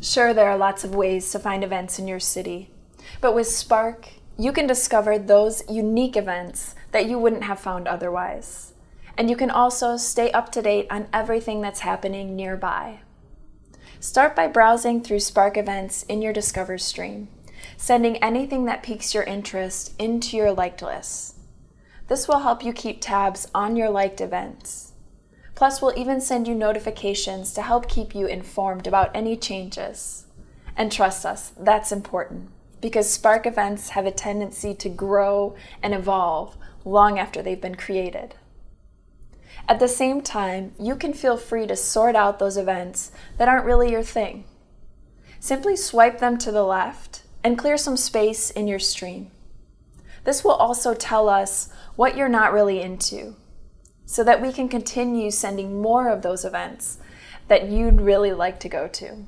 Sure, there are lots of ways to find events in your city, but with Sparq, you can discover those unique events that you wouldn't have found otherwise. And you can also stay up to date on everything that's happening nearby. Start by browsing through Sparq events in your Discover stream, sending anything that piques your interest into your liked list. This will help you keep tabs on your liked events. Plus, we'll even send you notifications to help keep you informed about any changes. And trust us, that's important, because Sparq events have a tendency to grow and evolve long after they've been created. At the same time, you can feel free to sort out those events that aren't really your thing. Simply swipe them to the left and clear some space in your stream. This will also tell us what you're not really into, so that we can continue sending more of those events that you'd really like to go to.